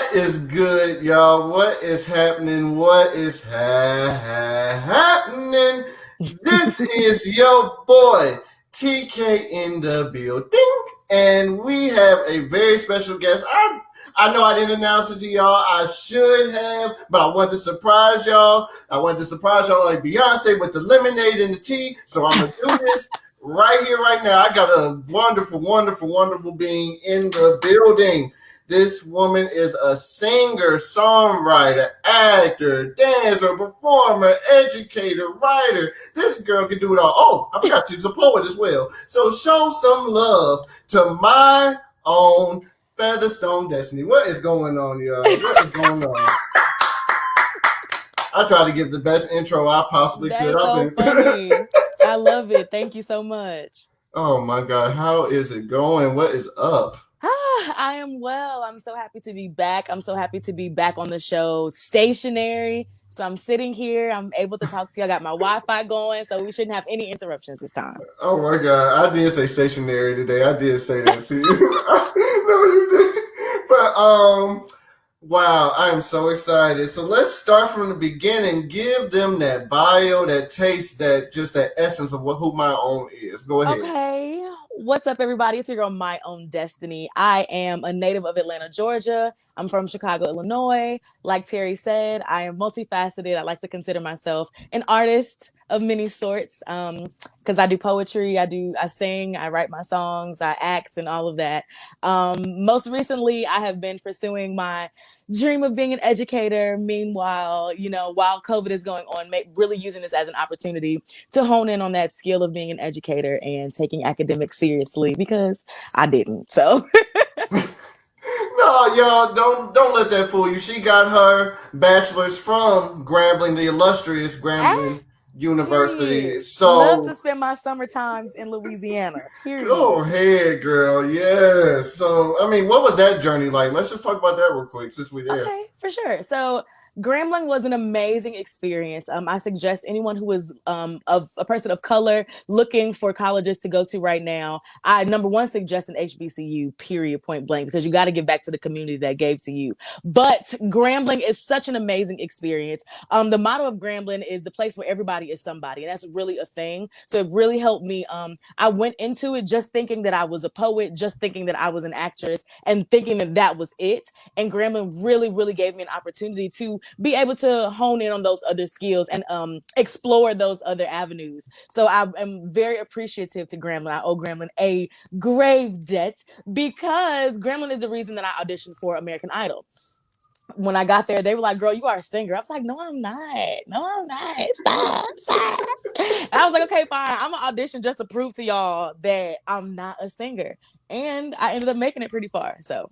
What is good, y'all? What is happening? What is happening? This is your boy TK in the building, and we have a very special guest. I know I didn't announce it to y'all. I should have, but I wanted to surprise y'all. I wanted to surprise y'all like Beyonce with the lemonade and the tea. So I'm gonna do this right here, right now. I got a wonderful, wonderful, wonderful being in the building. This woman is a singer, songwriter, actor, dancer, performer, educator, writer. This girl can do it all. Oh, I forgot she's a poet as well. So show some love to my own Featherstone Destiny. What is going on, y'all? What is going on? I tried to give the best intro I possibly That could. is so funny. I love it. Thank you so much. Oh my God, how is it going? What is up? I am well. I'm so happy to be back. I'm so happy to be back on the show stationary. So I'm sitting here. I'm able to talk to you. I got my Wi-Fi going, so we shouldn't have any interruptions this time. Oh my God, I did say stationary today. I did say that to you. No, you did. But wow, I am so excited. So let's start from the beginning. Give them that bio, that taste, that essence of who my own is. Go ahead. Okay. What's up, everybody? It's your girl, My Own Destiny. I am a native of Atlanta, Georgia. I'm from Chicago, Illinois. Like Terry said, I am multifaceted. I like to consider myself an artist of many sorts. Because I do poetry, I sing, I write my songs, I act, and all of that. Most recently, I have been pursuing my dream of being an educator. Meanwhile, while COVID is going on, really using this as an opportunity to hone in on that skill of being an educator and taking academics seriously because I didn't. So No, y'all don't let that fool you. She got her bachelor's from Grambling, the illustrious Grambling period. University. Love to So spend my summer times in Louisiana. go Period. ahead, girl. Yes. So I mean, what was that journey like? Let's just talk about that real quick since we're there. Okay, for sure. So Grambling was an amazing experience. I suggest anyone who is of a person of color looking for colleges to go to right now. I number one suggest an HBCU. Period. Point blank, because you got to give back to the community that gave to you. But Grambling is such an amazing experience. The motto of Grambling is the place where everybody is somebody, and that's really a thing. So it really helped me. I went into it just thinking that I was a poet, just thinking that I was an actress, and thinking that that was it. And Grambling really, really gave me an opportunity to be able to hone in on those other skills and explore those other avenues. So I am very appreciative to Grambling. I owe Grambling a grave debt because Grambling is the reason that I auditioned for American Idol. When I got there, they were like, "Girl, you are a singer." I was like, "No, I'm not. No, I'm not. Stop." And I was like, "Okay, fine. I'm gonna audition just to prove to y'all that I'm not a singer." And I ended up making it pretty far. So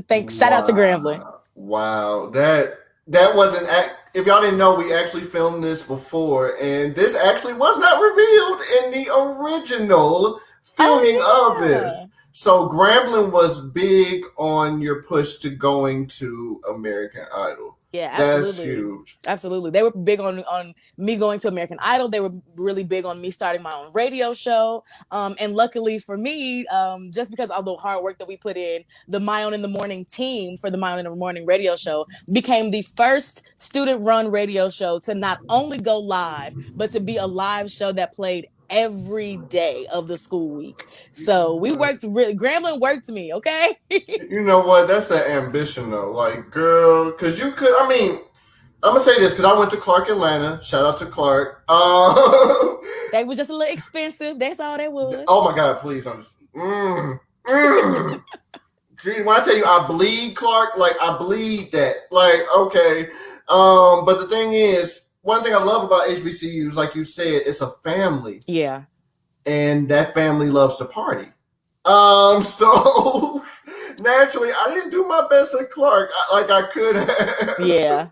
thanks. Shout out to Grambling. Wow. Wow. That wasn't if y'all didn't know, we actually filmed this before, and this actually was not revealed in the original filming of Oh yeah. this. So Grambling was big on your push to going to American Idol. Yeah, That's absolutely. huge. Absolutely. They were big on me going to American Idol. They were really big on me starting my own radio show. And luckily for me, just because of the hard work that we put in, the Mionne in the Morning team for the Mionne in the Morning radio show became the first student run radio show to not only go live, but to be a live show that played every day of the school week. So we worked really, Grambling worked me, okay? You know what? That's an ambition though. Like, girl, because you could. I mean, I'm gonna say this because I went to Clark, Atlanta. Shout out to Clark. They was just a little expensive. That's all that was. Oh my God! Please, I'm just. Mm. Gee, when I tell you I bleed, Clark, like I bleed that. Like, okay. But the thing is, one thing I love about HBCUs, like you said, it's a family, Yeah. and that family loves to party. So naturally, I didn't do my best at Clark like I could have. Yeah.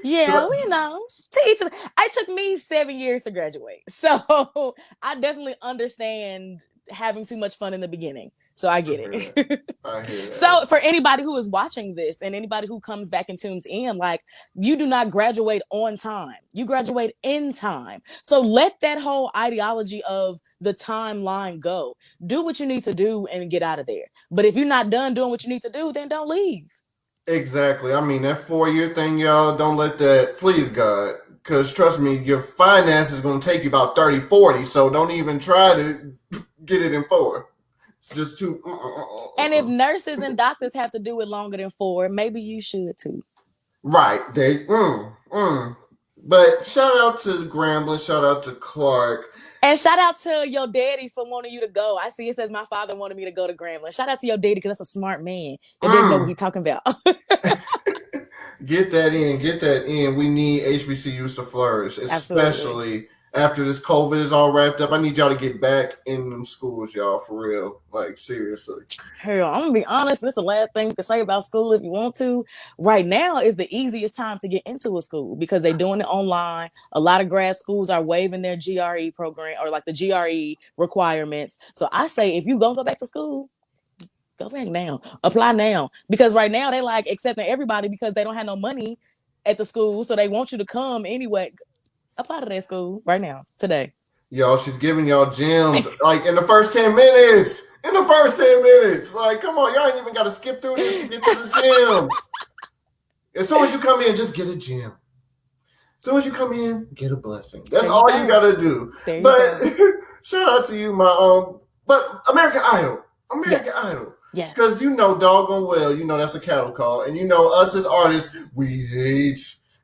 Yeah, well, to each other. It took me 7 years to graduate. So I definitely understand having too much fun in the beginning. So I I get hear that. it. I hear that. So for anybody who is watching this and anybody who comes back and tunes in, like, you do not graduate on time. You graduate in time. So let that whole ideology of the timeline go. Do what you need to do and get out of there. But if you're not done doing what you need to do, then don't leave. Exactly. I mean, that 4 year thing, y'all, don't let that, please, God. Because trust me, your finance is going to take you about 30, 40. So don't even try to get it in 4. It's just too. And if nurses and doctors have to do it longer than 4, maybe you should too. Right. But shout out to Grambling. Shout out to Clark. And shout out to your daddy for wanting you to go. I see it says my father wanted me to go to Grambling. Shout out to your daddy because that's a smart man. Your daddy know what Mm. he's talking about. Get that in. Get that in. We need HBCUs to flourish, Absolutely. especially after this COVID is all wrapped up. I need y'all to get back in them schools, y'all, for real. Like, seriously. Hell, I'm gonna be honest. This is the last thing you can say about school if you want to. Right now is the easiest time to get into a school because they're doing it online. A lot of grad schools are waiving their GRE program or like the GRE requirements. So I say if you gonna go back to school, go back now. Apply now. Because right now they like accepting everybody because they don't have no money at the school. So they want you to come anyway. Apply to that school right now, today. Y'all, she's giving y'all gems like in the first 10 minutes. In the first 10 minutes. Like, come on, y'all ain't even got to skip through this to get to the gems. As soon as you come in, just get a gem. As soon as you come in, get a blessing. That's all you got to do. There you But go. shout out to you, my but American Idol. American Yes. Idol. Yes. Because you know doggone well, you know that's a cattle call. And you know us as artists, we hate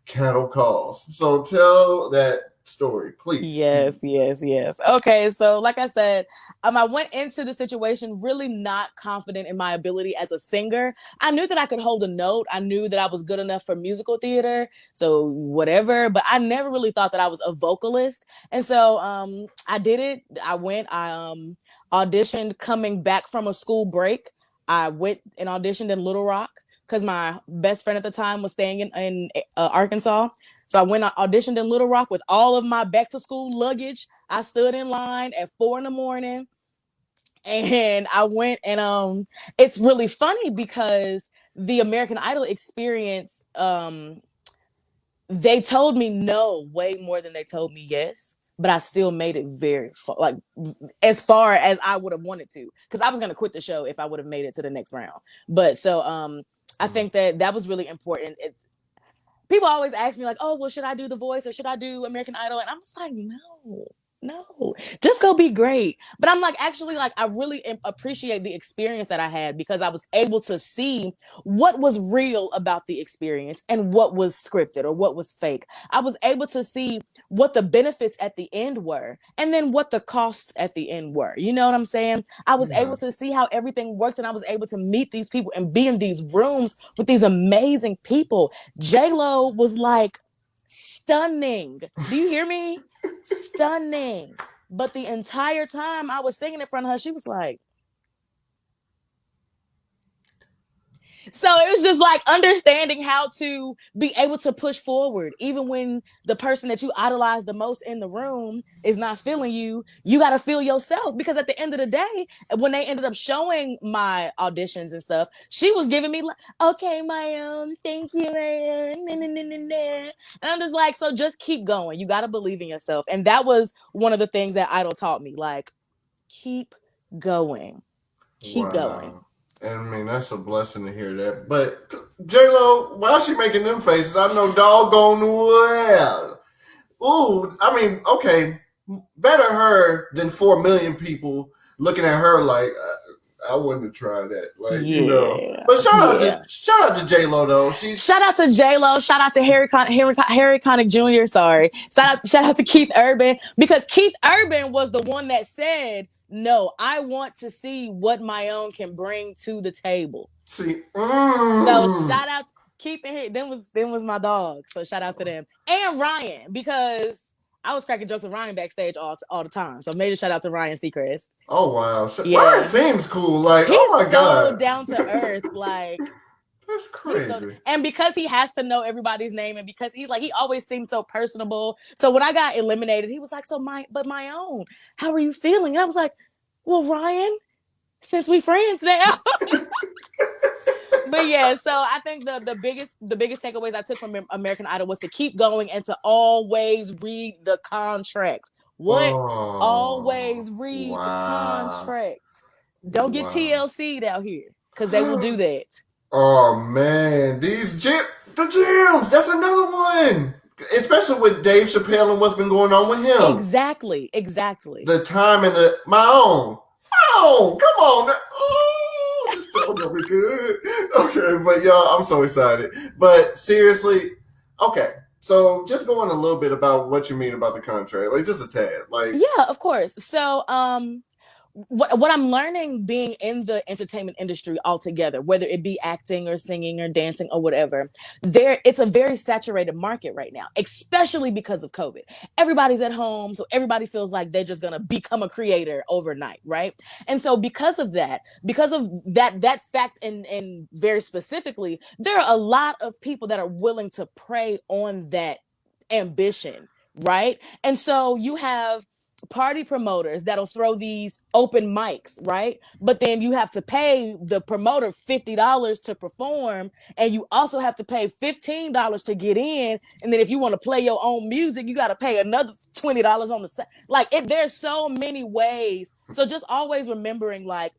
cattle calls. So tell that story, please. Yes, yes, yes. Okay, so like I said, I went into the situation really not confident in my ability as a singer. I knew that I could hold a note. I knew that I was good enough for musical theater, so whatever. But I never really thought that I was a vocalist, and so I did it. I went. I auditioned coming back from a school break. I went and auditioned in Little Rock because my best friend at the time was staying in Arkansas. So I went, I auditioned in Little Rock with all of my back to school luggage. I stood in line at 4 a.m. and I went and it's really funny because the American Idol experience, they told me no way more than they told me yes. But I still made it very far, like as far as I would have wanted to, because I was gonna quit the show if I would have made it to the next round. But so I think that that was really important. People always ask me like, oh, well, should I do The Voice or should I do American Idol? And I'm just like, no, just go be great. But I'm like, actually, like, I really appreciate the experience that I had because I was able to see what was real about the experience and what was scripted or what was fake. I was able to see what the benefits at the end were and then what the costs at the end were. You know what I'm saying? I was able to see how everything worked and I was able to meet these people and be in these rooms with these amazing people. J-Lo was like stunning. Do you hear me? Stunning. But the entire time I was singing in front of her, she was like, so it was just like understanding how to be able to push forward, even when the person that you idolize the most in the room is not feeling you. You got to feel yourself because at the end of the day, when they ended up showing my auditions and stuff, she was giving me like, okay, my thank you, my and I'm just like, so just keep going. You got to believe in yourself, and that was one of the things that Idol taught me. Like, keep going, keep going. Wow. And I mean, that's a blessing to hear that. But J-Lo, why is she making them faces? I know doggone well. Ooh, I mean, okay, better her than 4 million people looking at her like, I wouldn't have tried that. Like, you know. But shout out to J-Lo though. Shout out to J-Lo. Shout out to Harry Connick Jr. Sorry. Shout out to Keith Urban because Keith Urban was the one that said, no, I want to see what Mionne can bring to the table. So shout out to Keith and Harry. Them was my dog. So shout out to them. And Ryan, because I was cracking jokes with Ryan backstage all the time. So major shout out to Ryan Seacrest. Oh wow. Yeah. Ryan seems cool. Like, he's oh my God. So down to earth. Like, that's crazy. And because he has to know everybody's name, and because he's like, he always seems so personable. So when I got eliminated, he was like, Mionne, how are you feeling? And I was like, well, Ryan, since we friends now. But yeah, so I think the biggest takeaways I took from American Idol was to keep going and to always read the contract. Always read the contract. Don't get TLC'd out here because they will do that. Oh man, the gyms. That's another one. Especially with Dave Chappelle and what's been going on with him. Exactly. The time and my own. Oh, come on. Oh, this show's gonna be good. Okay, but y'all, I'm so excited. But seriously, okay. So just going a little bit about what you mean about the contract, like just a tad, like Yeah, of course. So, what I'm learning being in the entertainment industry altogether, whether it be acting or singing or dancing or whatever, it's a very saturated market right now, especially because of COVID. Everybody's at home, so everybody feels like they're just gonna become a creator overnight, right? And so because of that fact, and very specifically, there are a lot of people that are willing to prey on that ambition, right? And so you have party promoters that'll throw these open mics, right? But then you have to pay the promoter $50 to perform, and you also have to pay $15 to get in. And then if you want to play your own music, you got to pay another $20 on the side. Like there's so many ways. So just always remembering, like,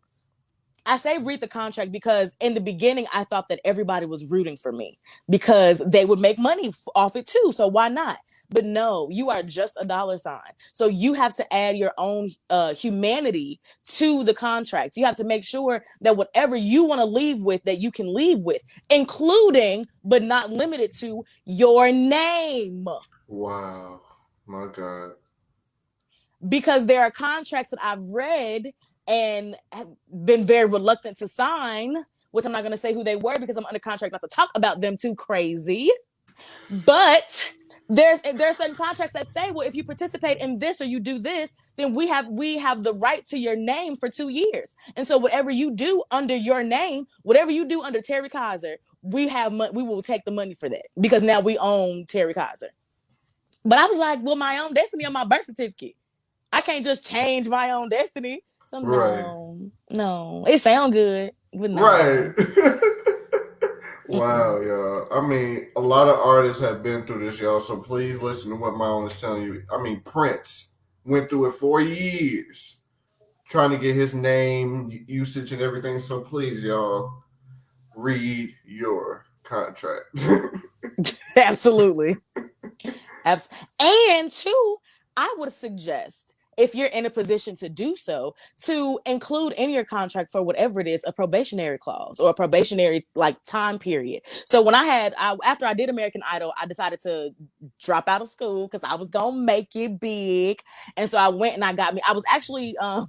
I say read the contract because in the beginning, I thought that everybody was rooting for me because they would make money off it too. So why not? But no, you are just a dollar sign. So you have to add your own humanity to the contract. You have to make sure that whatever you want to leave with, that you can leave with, including but not limited to your name. wow, my God. Because there are contracts that I've read and have been very reluctant to sign, which I'm not going to say who they were because I'm under contract not to talk about them too crazy. But there's certain contracts that say, well, if you participate in this or you do this, then we have the right to your name for 2 years. And so whatever you do under your name, whatever you do under Terry Kaiser, we will take the money for that because now we own Terry Kaiser. But I was like, well, my own destiny on my birth certificate. I can't just change my own destiny. So no, it sounds good, but no. Right. Wow, y'all. I mean, a lot of artists have been through this, y'all. So please listen to what Mionne is telling you. I mean, Prince went through it for years, trying to get his name, usage, and everything. So please, y'all, read your contract. Absolutely. And two, I would suggest, if you're in a position to do so, to include in your contract for whatever it is a probationary clause or a probationary like time period. So when after I did American Idol, I decided to drop out of school because I was gonna make it big, and so I went and I was actually God,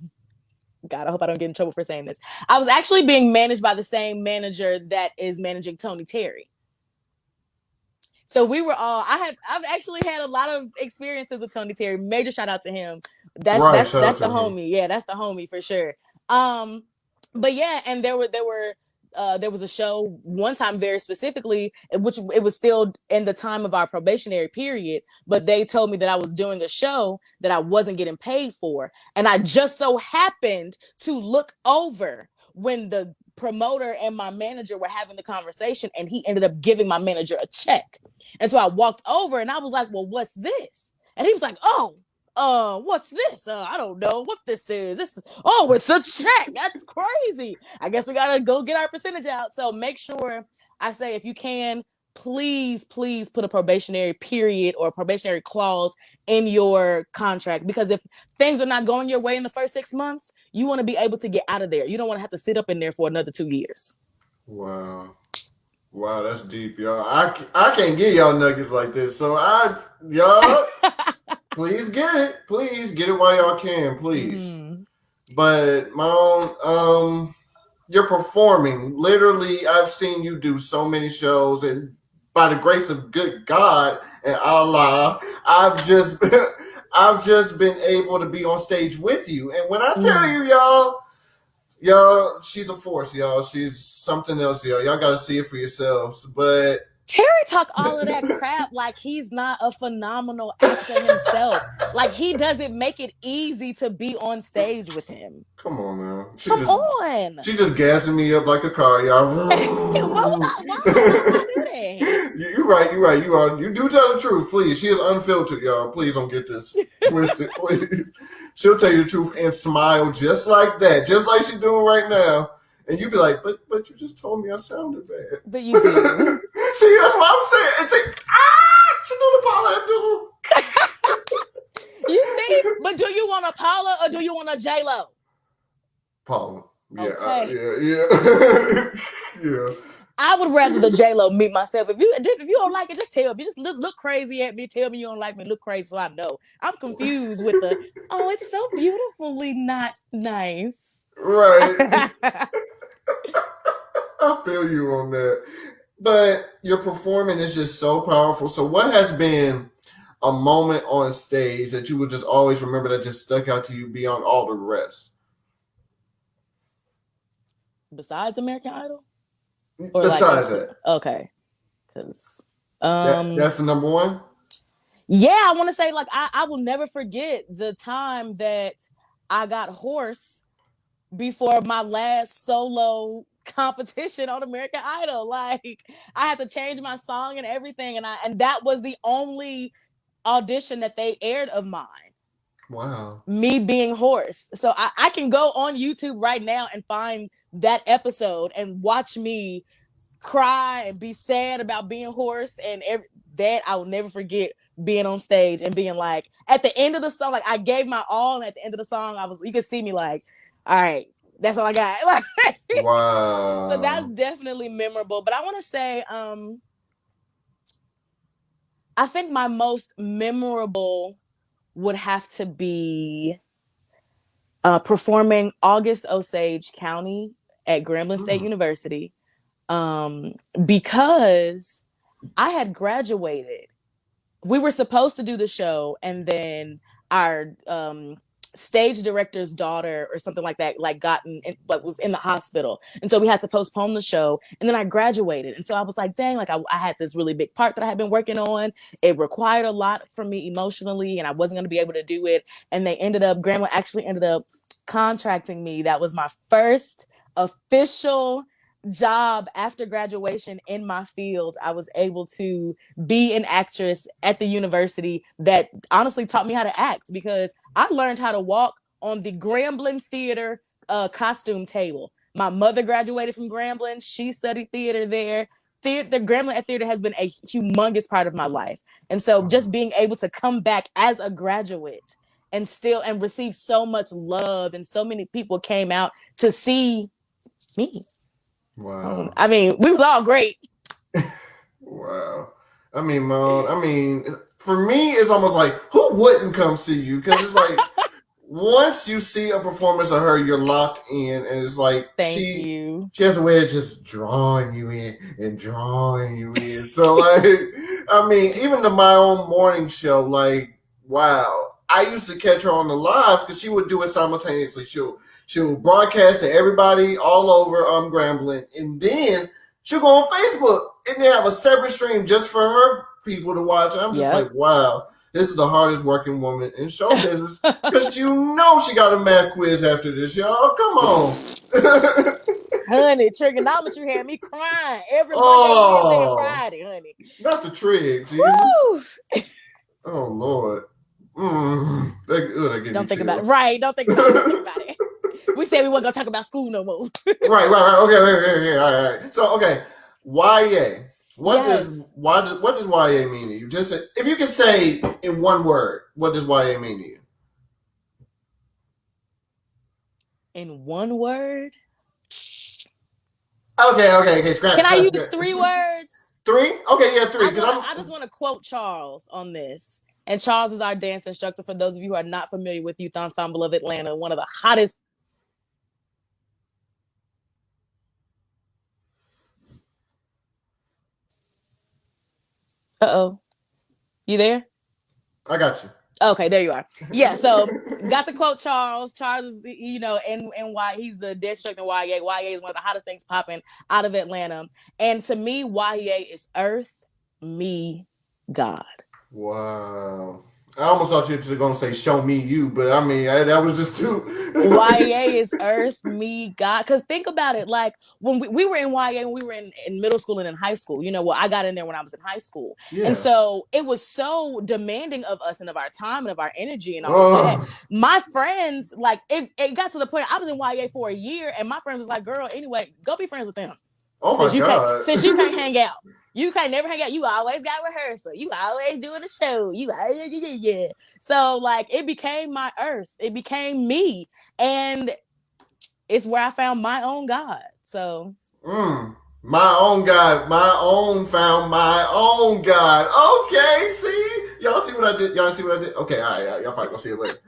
I hope I don't get in trouble for saying this. I was actually being managed by the same manager that is managing Tony Terry. So we were I've actually had a lot of experiences with Tony Terry. Major shout out to him. That's the homie. Yeah, that's the homie for sure. But yeah, and there was a show one time very specifically, which it was still in the time of our probationary period, but they told me that I was doing a show that I wasn't getting paid for. And I just so happened to look over when the promoter and my manager were having the conversation, and he ended up giving my manager a check. And so I walked over and I was like, well, what's this? And he was like, what's this? I don't know what this is. It's a check. That's crazy. I guess we got to go get our percentage out. So make sure, I say, if you can, please put a probationary period or a probationary clause in your contract, because if things are not going your way in the first 6 months, you want to be able to get out of there. You don't want to have to sit up in there for another 2 years. Wow, that's deep, y'all. I can't get y'all nuggets like this. So y'all, please get it. Please get it while y'all can, please. Mm-hmm. But Mionne, you're performing. Literally, I've seen you do so many shows, and by the grace of good God and Allah, I've just been able to be on stage with you. And when I tell you, y'all, she's a force, y'all. She's something else, y'all. Y'all got to see it for yourselves. But Terry talk all of that crap like he's not a phenomenal actor himself. Like he doesn't make it easy to be on stage with him. Come on, man. She just gassing me up like a car, y'all. Why would I do that? You're right. You do tell the truth, please. She is unfiltered, y'all. Please don't get this twisted, please. She'll tell you the truth and smile just like that, just like she's doing right now. And you'd be like, but you just told me I sounded bad. But you do. See, that's what I'm saying. It's like, she do the Paula Abdul. You see? But do you want a Paula or do you want a J-Lo? Paula. Yeah, Okay. yeah. I would rather the J-Lo meet myself. If you don't like it, just tell me. Just look crazy at me. Tell me you don't like me. Look crazy so I know. I'm confused with the, oh, it's so beautifully not nice. Right. I feel you on that. But your performing is just so powerful. So what has been a moment on stage that you would just always remember that just stuck out to you beyond all the rest? Besides American Idol? Or besides like, that. Okay. Because that's the number one? Yeah, I want to say like I will never forget the time that I got hoarse before my last solo competition on American Idol. Like I had to change my song and everything, and that was the only audition that they aired of mine. Wow. Me being hoarse. So I can go on YouTube right now and find that episode and watch me cry and be sad about being hoarse, and that I will never forget, being on stage and being like, at the end of the song, like I gave my all, and at the end of the song, you could see me like, all right, that's all I got. Like, wow. So that's definitely memorable. But I want to say, I think my most memorable would have to be performing August Osage County at Grambling State University, because I had graduated. We were supposed to do the show, and then our stage director's daughter or something like that was in the hospital, and so we had to postpone the show. And then I graduated, and so I was like, dang, like I had this really big part that I had been working on. It required a lot from me emotionally, and I wasn't going to be able to do it. And Grambling actually ended up contracting me. That was my first official job after graduation in my field. I was able to be an actress at the university that honestly taught me how to act, because I learned how to walk on the Grambling Theater costume table. My mother graduated from Grambling. She studied theater there. The Grambling Theater has been a humongous part of my life. And so just being able to come back as a graduate and receive so much love, and so many people came out to see me. Wow. I mean, we was all great. Wow. I mean, Mionne, for me, it's almost like, who wouldn't come see you? Because it's like, once you see a performance of her, you're locked in, and it's like she has a way of just drawing you in and drawing you in. So like, I mean, even to my own morning show, like, wow. I used to catch her on the lives because she would do it simultaneously. She'll broadcast to everybody all over Grambling, and then she'll go on Facebook and they have a separate stream just for her people to watch. And I'm just like, wow, this is the hardest working woman in show business, because you know she got a math quiz after this, y'all. Come on. Honey, trigonometry had me crying every Monday, Wednesday, and Friday, honey. Not the trig, Jesus. Oh, Lord. Don't think about it. Right. Don't think about it. We said we weren't going to talk about school no more. Right. Okay. All right. So, okay. YA. What does YA mean to you? Just if you can say in one word, what does YA mean to you? In one word? Okay. Scratch. Can I use 3 words? 3? Okay, yeah, 3. I just want to quote Charles on this. And Charles is our dance instructor, for those of you who are not familiar with Youth Ensemble of Atlanta, one of the hottest. Uh-oh. You there? I got you. Okay, there you are. Yeah, so got to quote Charles. Charles is, and why he's the dance instructor in YA. YA is one of the hottest things popping out of Atlanta. And to me, YA is Earth, Me, God. Wow. I almost thought you were going to say "Show me you," but I mean that was just too. YA is earth, me, God. Because think about it, like when we were in YA, when we were in middle school and in high school, well, I got in there when I was in high school. And Yeah. so it was so demanding of us and of our time and of our energy and all of that. Oh, My friends, like, it got to the point I was in YA for a year, and my friends was like, girl, anyway, go be friends with them. oh Since my God. since you can't hang out. You can't never hang out. You always got rehearsal. You always doing a show. Yeah. So like it became my earth. It became me. And it's where I found my own God. So My own God, my own found my own God. Okay, see, y'all see what I did? Y'all see what I did? Okay, all right, y'all probably gonna see it later.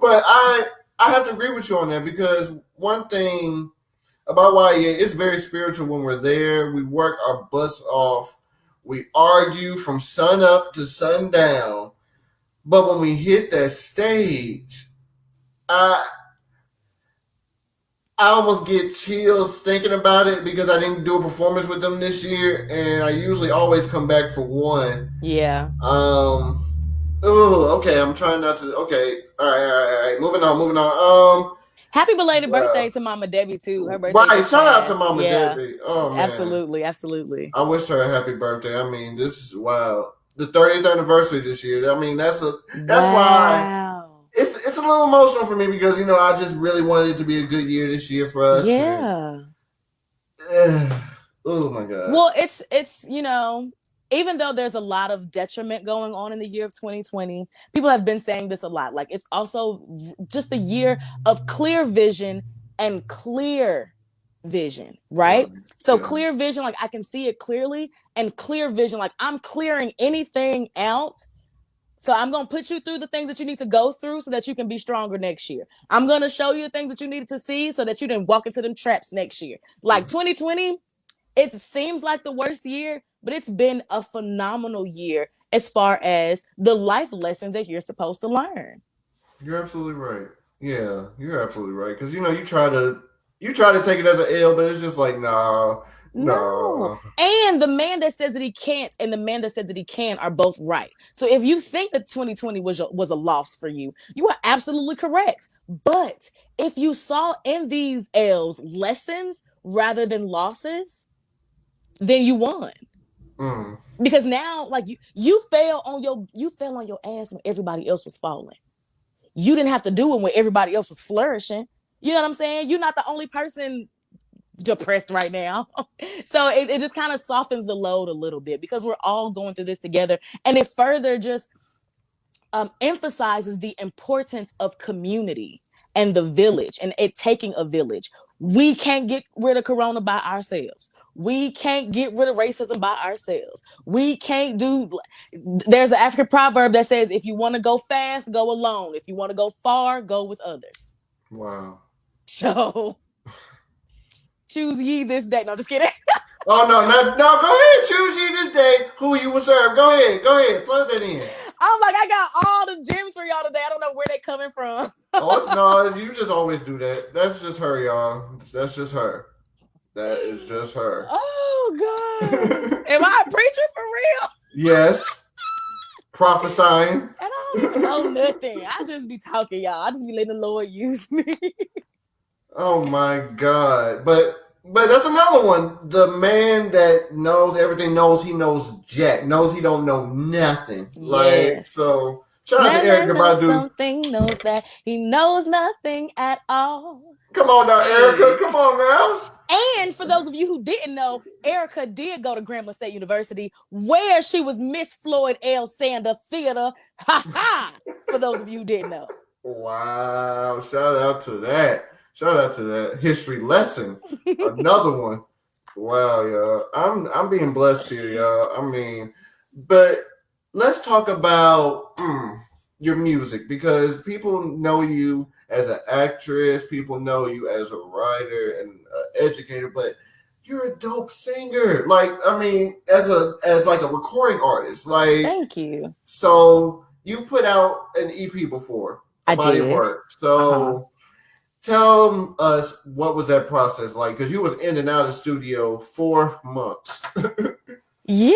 But I have to agree with you on that because one thing about YA, it's very spiritual when we're there. We work our butts off. We argue from sun up to sundown. But when we hit that stage, I I almost get chills thinking about it because I didn't do a performance with them this year, and I usually always come back for one. yeah. Oh, okay. I'm trying not to. Okay. All right. Moving on. Happy belated birthday Well, to Mama Debbie too. Her birthday right. just Shout out to passed. Mama Yeah. Debbie. Oh man, Absolutely. Absolutely. I wish her a happy birthday. I mean, this is wow. The 30th anniversary this year. I mean, that's why Wow. it's a little emotional for me because I just really wanted it to be a good year this year for us. Yeah. Oh my god. Well, it's even though there's a lot of detriment going on in the year of 2020, people have been saying this a lot. Like it's also just a year of clear vision and clear vision, right? So Yeah. clear vision, like I can see it clearly, and clear vision, like I'm clearing anything out. So I'm going to put you through the things that you need to go through so that you can be stronger next year. I'm going to show you the things that you needed to see so that you didn't walk into them traps next year. Like 2020, it seems like the worst year, but it's been a phenomenal year as far as the life lessons that you're supposed to learn. You're absolutely right. Yeah, you're absolutely right. Because you try to take it as an L, but it's just like nah, No. no. And the man that says that he can't and the man that says that he can are both right. So if you think that 2020 was a loss for you, you are absolutely correct. But if you saw in these L's lessons rather than losses, then you won. Mm. Because now, like you fell on your ass when everybody else was falling. You didn't have to do it when everybody else was flourishing. You know what I'm saying? You're not the only person depressed right now. So it just kind of softens the load a little bit because we're all going through this together. And it further just emphasizes the importance of community and the village and it taking a village. We can't get rid of corona by ourselves. We can't get rid of racism by ourselves. We can't do. There's an African proverb that says, if you want to go fast, go alone. If you want to go far, go with others. Wow. So choose ye this day. No, just kidding. Oh no, no! Go ahead, choose you this day who you will serve. Go ahead, plug that in. I'm like, I got all the gems for y'all today. I don't know where they coming from. Oh, it's no, you just always do that. That's just her, y'all. That's just her. That is just her. Oh God. Am I a preacher for real? Yes. Prophesying. And I don't even know nothing. I just be talking, y'all. I just be letting the Lord use me. Oh my God. But that's another one. The man that knows everything knows he knows Jack. Knows he don't know nothing. Yes. Like, so shout out to Erica Badu. Something knows that he knows nothing at all. Come on now, Erica. Come on now. And for those of you who didn't know, Erica did go to Grambling State University, where she was Miss Floyd L. Sander Theater. Ha ha! For those of you who didn't know. Wow. Shout out to that history lesson. Another one. Wow, y'all. I'm being blessed here, y'all. I mean, but let's talk about your music because people know you as an actress, people know you as a writer and educator, but you're a dope singer. Like, I mean, as like a recording artist. Like, thank you. So you've put out an EP before, a body of work. So tell us what was that process like? Because you was in and out of the studio 4 months. Yeah,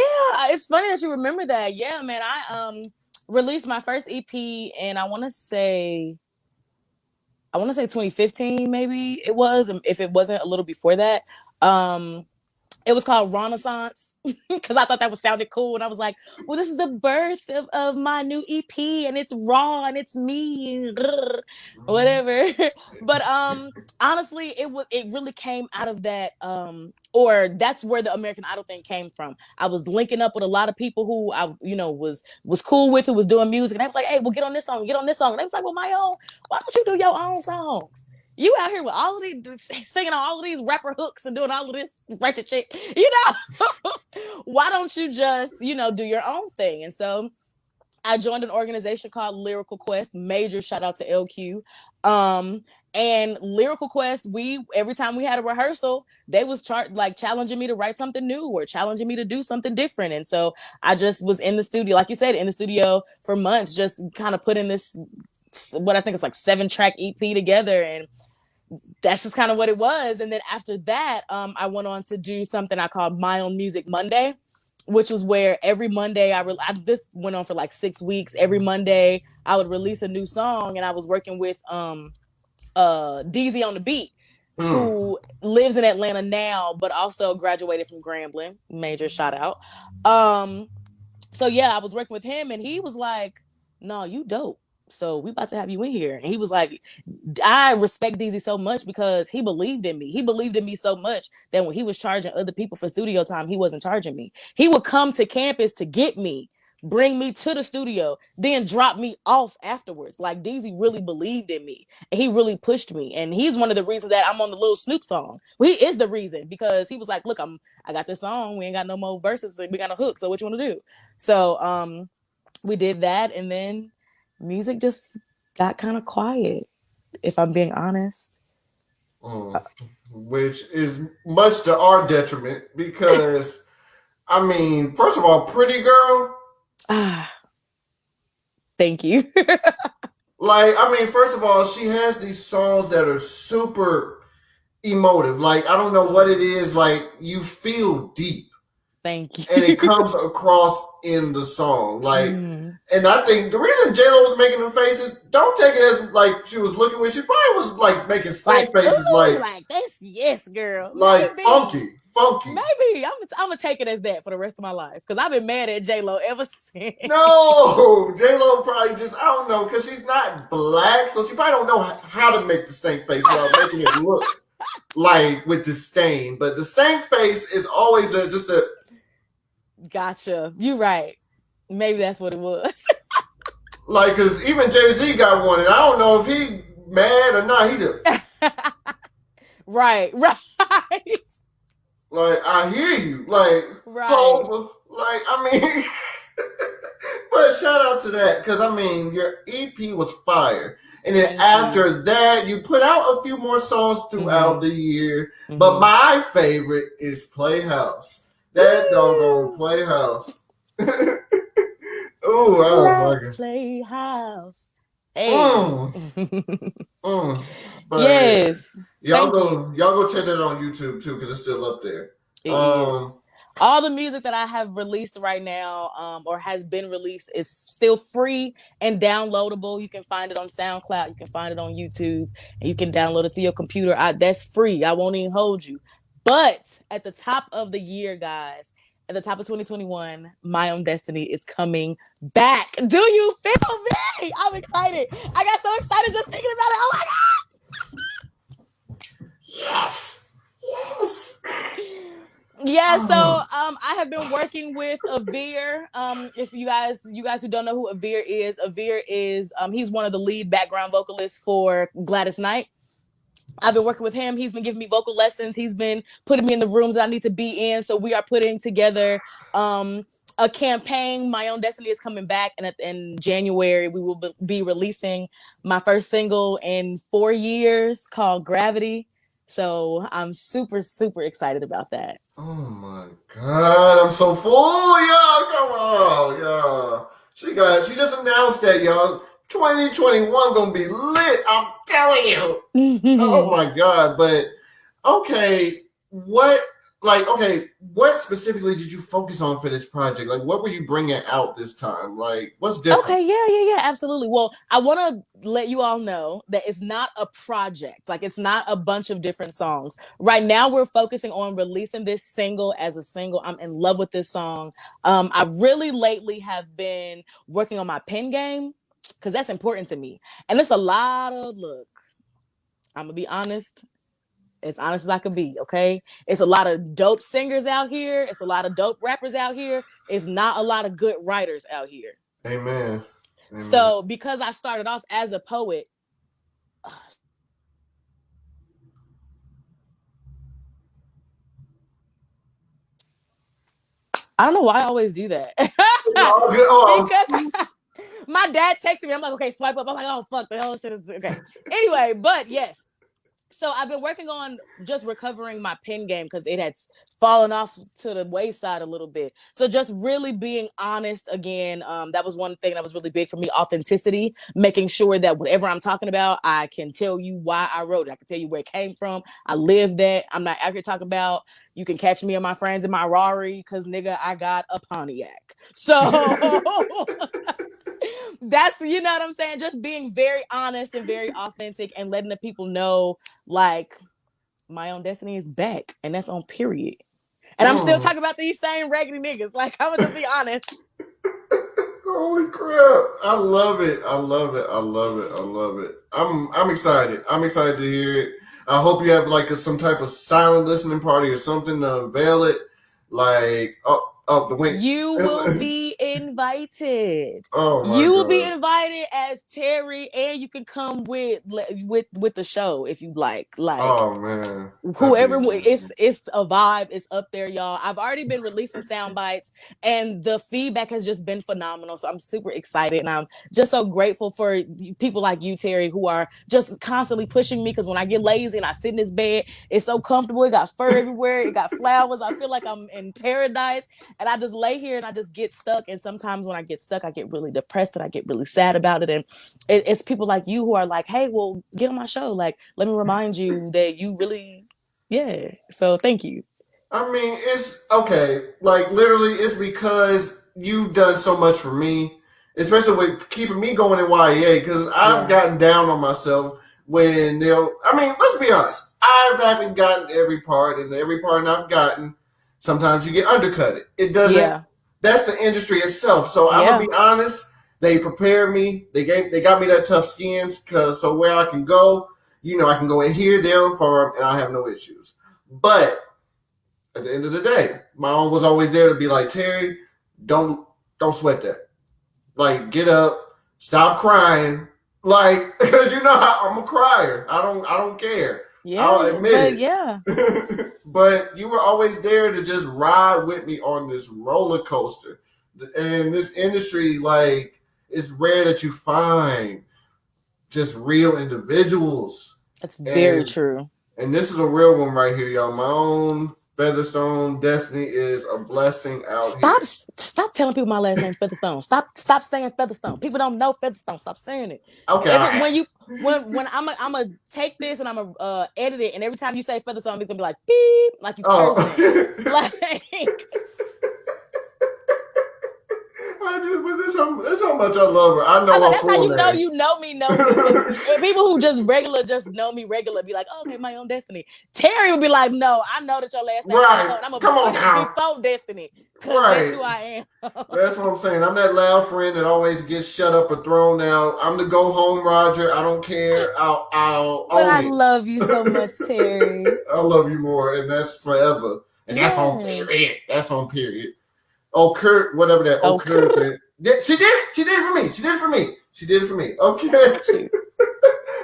it's funny that you remember that. Yeah, man, I released my first EP, and I want to say 2015, maybe it was. If it wasn't a little before that, um, it was called Renaissance because I thought that was sounded cool, and I was like, "Well, this is the birth of my new EP, and it's raw, and it's me, and whatever." But honestly, it really came out of that, or that's where the American Idol thing came from. I was linking up with a lot of people who I was cool with, who was doing music, and I was like, "Hey, well, get on this song, get on this song." And they was like, "Well, my own, why don't you do your own songs? You out here with all of these singing on all of these rapper hooks and doing all of this ratchet shit, why don't you just do your own thing?" And so I joined an organization called Lyrical Quest. Major shout out to LQ. And Lyrical Quest, we every time we had a rehearsal, they was challenging me to write something new or challenging me to do something different. And so I just was in the studio, like you said, in the studio for months, just kind of putting this, what I think is like 7-track EP together, and that's just kind of what it was. And then after that, I went on to do something I called Mionne Music Monday, which was where every Monday this went on for like 6 weeks. Every Monday I would release a new song, and I was working with DZ on the beat, who lives in Atlanta now, but also graduated from Grambling. Major shout out. So yeah, I was working with him, and he was like, "No, you dope. So we about to have you in here." And he was like, I respect DZ so much because he believed in me. He believed in me so much that when he was charging other people for studio time, he wasn't charging me. He would come to campus to get me, bring me to the studio, then drop me off afterwards. Like, DZ really believed in me, and he really pushed me. And he's one of the reasons that I'm on the Lil Snoop song. Well, he is the reason, because he was like, "Look, I got this song. We ain't got no more verses, and we got a hook. So what you want to do?" So we did that, and then music just got kind of quiet, if I'm being honest. Which is much to our detriment because, I mean, first of all, Pretty Girl. Thank you. Like, I mean, first of all, she has these songs that are super emotive. Like, I don't know what it is. Like, you feel deep. Thank you. And it comes across in the song. Like, and I think the reason J-Lo was making them faces, don't take it as like she was looking with. She probably was like making stank faces, like this. Yes, girl. Like maybe. funky. Maybe I'm gonna take it as that for the rest of my life, because I've been mad at J-Lo ever since. No, J-Lo probably just, I don't know, because she's not black, so she probably don't know how to make the stank face without making it look like with disdain. But the stank face is always just a. Gotcha. You right. Maybe that's what it was. Like, because even Jay-Z got one, and I don't know if he mad or not. He just. Right. Like, I hear you. Like, right. Like, I mean, but shout out to that, because, I mean, your EP was fire. And then after that, you put out a few more songs throughout the year. But my favorite is Playhouse. That doggone Playhouse. Let's play house. Hey. Yes. Y'all go check that on YouTube too, because it's still up there. It is. All the music that I have released right now, or has been released, is still free and downloadable. You can find it on SoundCloud. You can find it on YouTube, and you can download it to your computer. That's free. I won't even hold you. But at the top of the year, guys, at the top of 2021, My Own Destiny is coming back. Do you feel me? I'm excited. I got so excited just thinking about it. Oh my God! Yes. Yeah, so I have been working with Avir. If you guys who don't know who Avir is he's one of the lead background vocalists for Gladys Knight. I've been working with him. He's been giving me vocal lessons. He's been putting me in the rooms that I need to be in. So we are putting together a campaign. My Own Destiny is coming back, and in January we will be releasing my first single in 4 years, called Gravity. So I'm super, super excited about that. Oh my God, I'm so full, y'all. Come on, y'all. She just announced that, y'all. 2021 gonna be lit. I'm telling you. Oh my God. But okay, what like, okay, what specifically did you focus on for this project? Like, what were you bringing out this time? Like, what's different? Okay, yeah, absolutely. Well, I want to let you all know that it's not a project. Like, it's not a bunch of different songs. Right now, we're focusing on releasing this single as a single. I'm in love with this song. I really lately have been working on my pen game because that's important to me. And it's a lot of, look, I'm gonna be honest as I could be, okay? It's a lot of dope singers out here. It's a lot of dope rappers out here. It's not a lot of good writers out here. Amen. Amen. So because I started off as a poet, I don't know why I always do that. Because my dad texted me. I'm like, okay, swipe up. I'm like, oh fuck, the whole shit is okay. Anyway, but yes, so I've been working on just recovering my pen game because it had fallen off to the wayside a little bit. So just really being honest again. That was one thing that was really big for me: authenticity, making sure that whatever I'm talking about, I can tell you why I wrote it. I can tell you where it came from. I lived that. I'm not out here talking about you can catch me and my friends in my Rari because nigga, I got a Pontiac. So that's, you know what I'm saying, just being very honest and very authentic and letting the people know, like, my own destiny is back, and that's on period. And I'm still talking about these same raggedy niggas. Like, I'm gonna just be honest. Holy crap. I love it. I love it. I love it. I love it. I'm excited. I'm excited to hear it. I hope you have like some type of silent listening party or something to unveil it. Like up the wing. You will be invited. Oh my You will be god. invited as Terry, and you can come with the show if you like. Like, Oh man. whoever, it's a vibe. It's up there, y'all. I've already been releasing sound bites, and the feedback has just been phenomenal. So I'm super excited, and I'm just so grateful for people like you, Terry, who are just constantly pushing me. Because when I get lazy and I sit in this bed, it's so comfortable. It got fur everywhere. It got flowers. I feel like I'm in paradise, and I just lay here and I just get stuck. And sometimes when I get stuck, I get really depressed and I get really sad about it. And it's people like you who are like, hey, well, get on my show. Like, let me remind you that you really, yeah. So thank you. I mean, it's okay. Like literally, it's because you've done so much for me, especially with keeping me going in YEA. Because I've gotten down on myself when they'll. I mean, let's be honest. I haven't gotten every part, and every part I've gotten, sometimes you get undercutted. It doesn't. Yeah. That's the industry itself. So I'm gonna be honest. They prepared me. They got me that tough skins. Cause so where I can go, I can go in here, there, and farm, and I have no issues. But at the end of the day, my mom was always there to be like, Terry, don't sweat that. Like, get up, stop crying. Like, because you know how I'm a crier. I don't care. Yeah, I'll admit it. Yeah. But you were always there to just ride with me on this roller coaster. And this industry, like, it's rare that you find just real individuals. That's very true. And this is a real one right here, y'all. My own Featherstone Destiny is a blessing out here. Stop telling people my last name Featherstone. Stop saying Featherstone. People don't know Featherstone. Stop saying it. Okay. When I'm gonna take this and I'm gonna edit it, and every time you say Featherstone, it's gonna be like beep, like you cursing. Like. That's how much I love her. I know her that's full how you name. know you know me. And people who just know me regular be like, oh, okay, my own Destiny. Terry would be like, no, I know that your last name is right. I'm Come on now. Before Destiny. Right. That's who I am. That's what I'm saying. I'm that loud friend that always gets shut up or thrown out. I'm the go home Roger. I don't care. I'll own I it. love you so much, Terry. I love you more, and that's forever. And that's on period. That's on period. Oh, Kurt, whatever that. Oh, Kurt. She did it. She did it for me. She did it for me. She did it for me. Okay.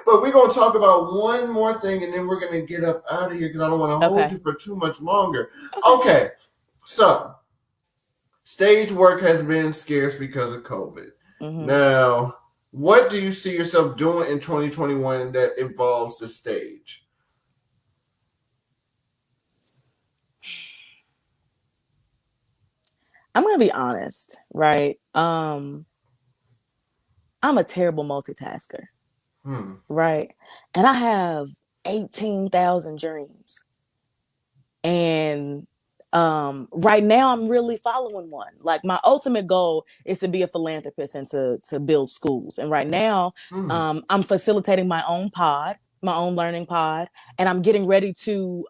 But we're going to talk about one more thing, and then we're going to get up out of here because I don't want to hold you for too much longer. Okay. So, stage work has been scarce because of COVID. Mm-hmm. Now, what do you see yourself doing in 2021 that involves the stage? I'm going to be honest, right? I'm a terrible multitasker, right? And I have 18,000 dreams. And right now I'm really following one. Like my ultimate goal is to be a philanthropist and to build schools. And right now, I'm facilitating my own pod, my own learning pod, and I'm getting ready to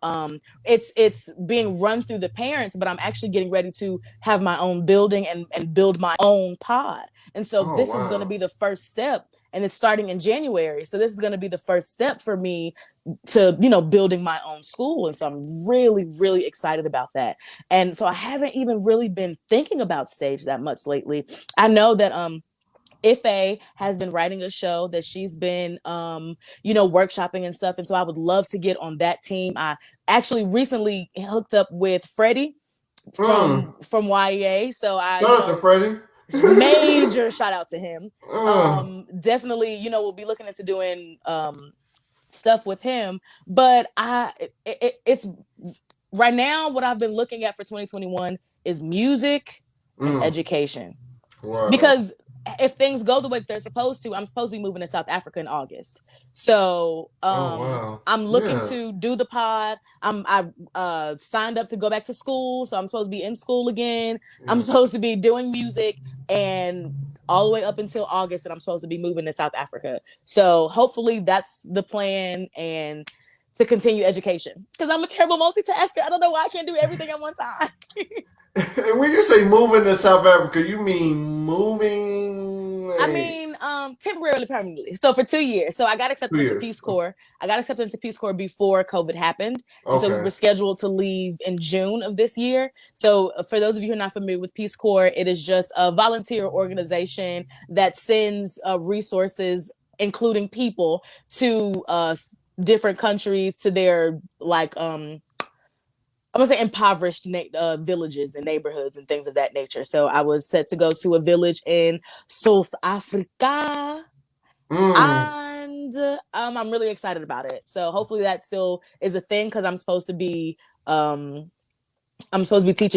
it's being run through the parents, but I'm actually getting ready to have my own building and build my own pod. And so Oh this is going to wow. be the first step, and it's starting in January. So this is going to be the first step for me to, building my own school. And so I'm really, really excited about that. And so I haven't even really been thinking about stage that much lately. I know that Ife has been writing a show that she's been workshopping and stuff. And so I would love to get on that team. I actually recently hooked up with Freddie Mm. from YEA. So Shout out to Freddie. major shout out to him. Mm. Definitely, we'll be looking into doing stuff with him. But it's right now what I've been looking at for 2021 is music and education. Wow. Because if things go the way they're supposed to, I'm supposed to be moving to South Africa in August. So Oh wow. I'm looking Yeah. to do the pod. I signed up to go back to school, so I'm supposed to be in school again. I'm supposed to be doing music, and all the way up until August, and I'm supposed to be moving to South Africa. So hopefully that's the plan, and to continue education, because I'm a terrible multitasker. I don't know why I can't do everything at one time. And when you say moving to South Africa, you mean moving? I mean, temporarily, permanently. So for 2 years. So I got accepted 2 into years. Peace Corps. I got accepted into Peace Corps before COVID happened. And so we Okay. were scheduled to leave in June of this year. So for those of you who are not familiar with Peace Corps, it is just a volunteer organization that sends resources, including people, to different countries, to their I'm gonna say impoverished villages and neighborhoods and things of that nature. So I was set to go to a village in South Africa, and I'm really excited about it. So hopefully that still is a thing, because I'm supposed to be teaching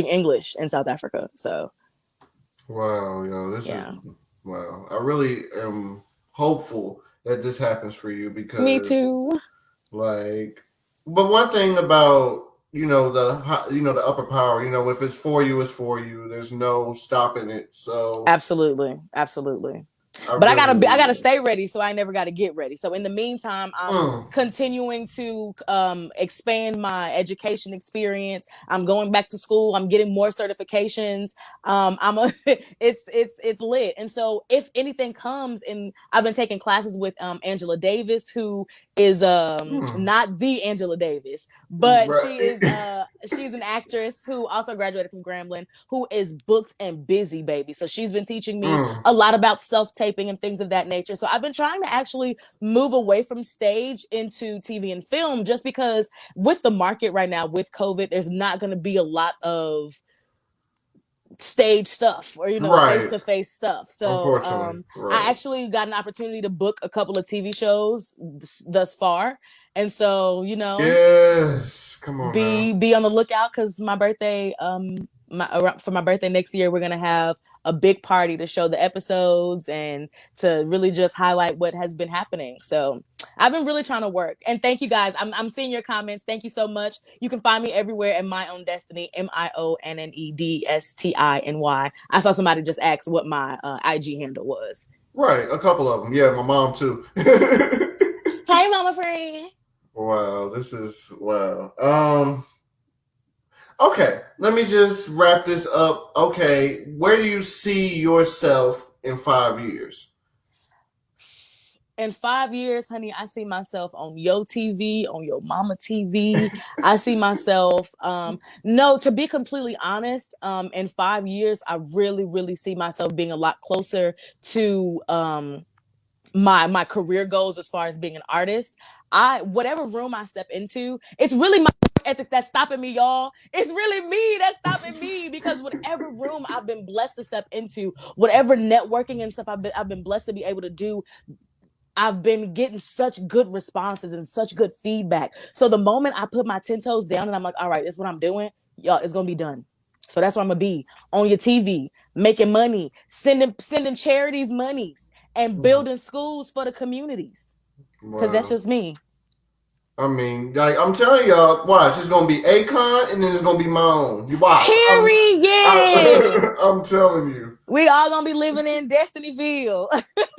English in South Africa. So Wow, this is yeah, wow. I really am hopeful that this happens for you me because, too. like, but one thing about the upper power, if it's for you, it's for you. There's no stopping it. So Absolutely, absolutely. I But I really gotta I believe gotta that. stay ready, so I never got to get ready. So in the meantime, I'm continuing to expand my education experience. I'm going back to school. I'm getting more certifications. It's lit. And so if anything comes, and I've been taking classes with Angela Davis, who is not the Angela Davis, but Right. she's an actress who also graduated from Grambling, who is booked and busy, baby. So she's been teaching me a lot about self-taping and things of that nature. So I've been trying to actually move away from stage into TV and film, just because with the market right now with COVID, there's not going to be a lot of stage stuff, or Right. face-to-face stuff. So Unfortunately. I Right. actually got an opportunity to book a couple of TV shows thus far. And so Yes. Come on now. be on the lookout, because my birthday for my birthday next year, we're gonna have a big party to show the episodes and to really just highlight what has been happening. So I've been really trying to work. And thank you guys. I'm seeing your comments. Thank you so much. You can find me everywhere at My Own Destiny, MIONNEDSTINY. I saw somebody just ask what my IG handle was. Right. A couple of them. Yeah, my mom too. Hey, mama friend. Wow, this is wow. Okay, let me just wrap this up. Okay, where do you see yourself in 5 years? In 5 years, honey, I see myself on your TV, on your mama TV. I see myself, no, to be completely honest, in 5 years, I really, really see myself being a lot closer to my career goals as far as being an artist. Whatever room I step into, it's really my ethic that's stopping me, y'all. It's really me that's stopping me, because whatever room I've been blessed to step into, whatever networking and stuff I've been blessed to be able to do, I've been getting such good responses and such good feedback. So the moment I put my 10 toes down and I'm like, all right, that's what I'm doing, y'all, it's gonna be done. So that's where I'm gonna be, on your TV, making money, sending charities monies, and building schools for the communities. Because that's just me. I mean, like I'm telling y'all, watch. It's gonna be Akon, and then it's gonna be Mionne. You watch. Period. I'm telling you. We all gonna be living in Destinyville.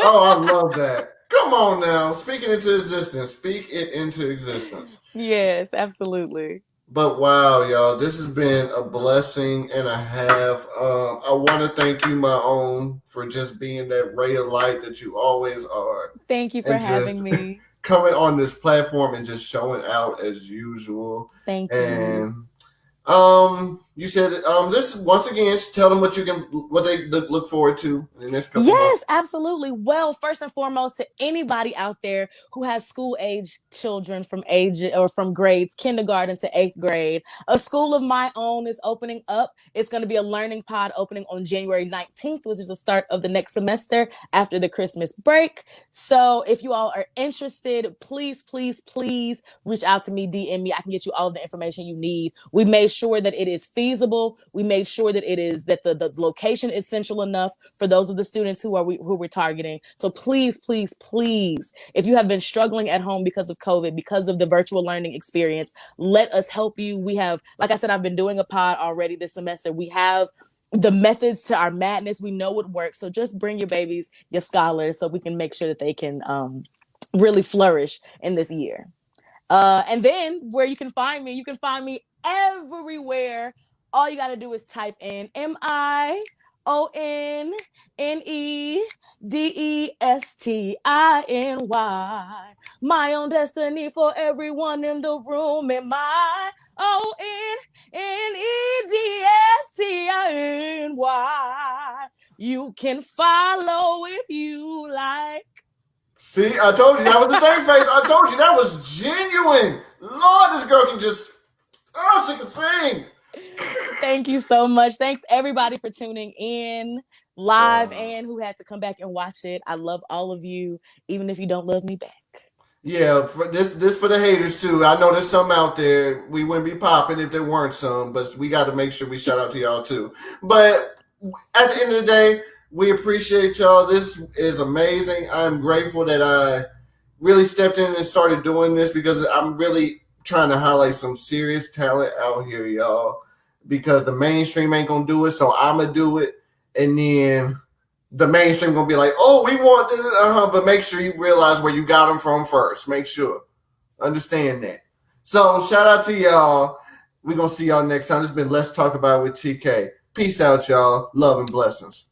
Oh, I love that. Come on now, speak it into existence. Speak it into existence. Yes, absolutely. But wow, y'all, this has been a blessing and a half. I want to thank you, my own, for just being that ray of light that you always are, Thank you for and having just me. coming on this platform and just showing out as usual. Thank you. And you said this once again. Tell them what they look forward to in the next couple months. Yes, absolutely. Well, first and foremost, to anybody out there who has school age children from age or from grades kindergarten to eighth grade, a school of my own is opening up. It's going to be a learning pod opening on January 19th, which is the start of the next semester after the Christmas break. So if you all are interested, please, please, please reach out to me, DM me. I can get you all of the information you need. We made sure that it is feasible. We made sure that it is that the location is central enough for those of the students who we're targeting. So please, please, please, if you have been struggling at home because of COVID, because of the virtual learning experience, let us help you. We have, like I said, I've been doing a pod already this semester. We have the methods to our madness. We know what works. So just bring your babies, your scholars, so we can make sure that they can really flourish in this year. And then where you can find me everywhere. All you got to do is type in MIONNEDESTINY. My own destiny for everyone in the room. MIONNEDESTINY. You can follow if you like. See, I told you that was the same face. I told you that was genuine. Lord, this girl can she can sing. Thank you so much. Thanks everybody for tuning in live and who had to come back and watch it. I love all of you, even if you don't love me back. Yeah, for this for the haters too. I know there's some out there. We wouldn't be popping if there weren't some, but we got to make sure we shout out to y'all too. But at the end of the day, we appreciate y'all. This is amazing. I'm grateful that I really stepped in and started doing this because I'm really trying to highlight some serious talent out here, y'all. Because the mainstream ain't gonna do it, so I'ma do it, and then the mainstream gonna be like, "Oh, we want it," but make sure you realize where you got them from first. Make sure, understand that. So shout out to y'all. We're gonna see y'all next time. This has been Let's Talk About It with TK. Peace out, y'all. Love and blessings.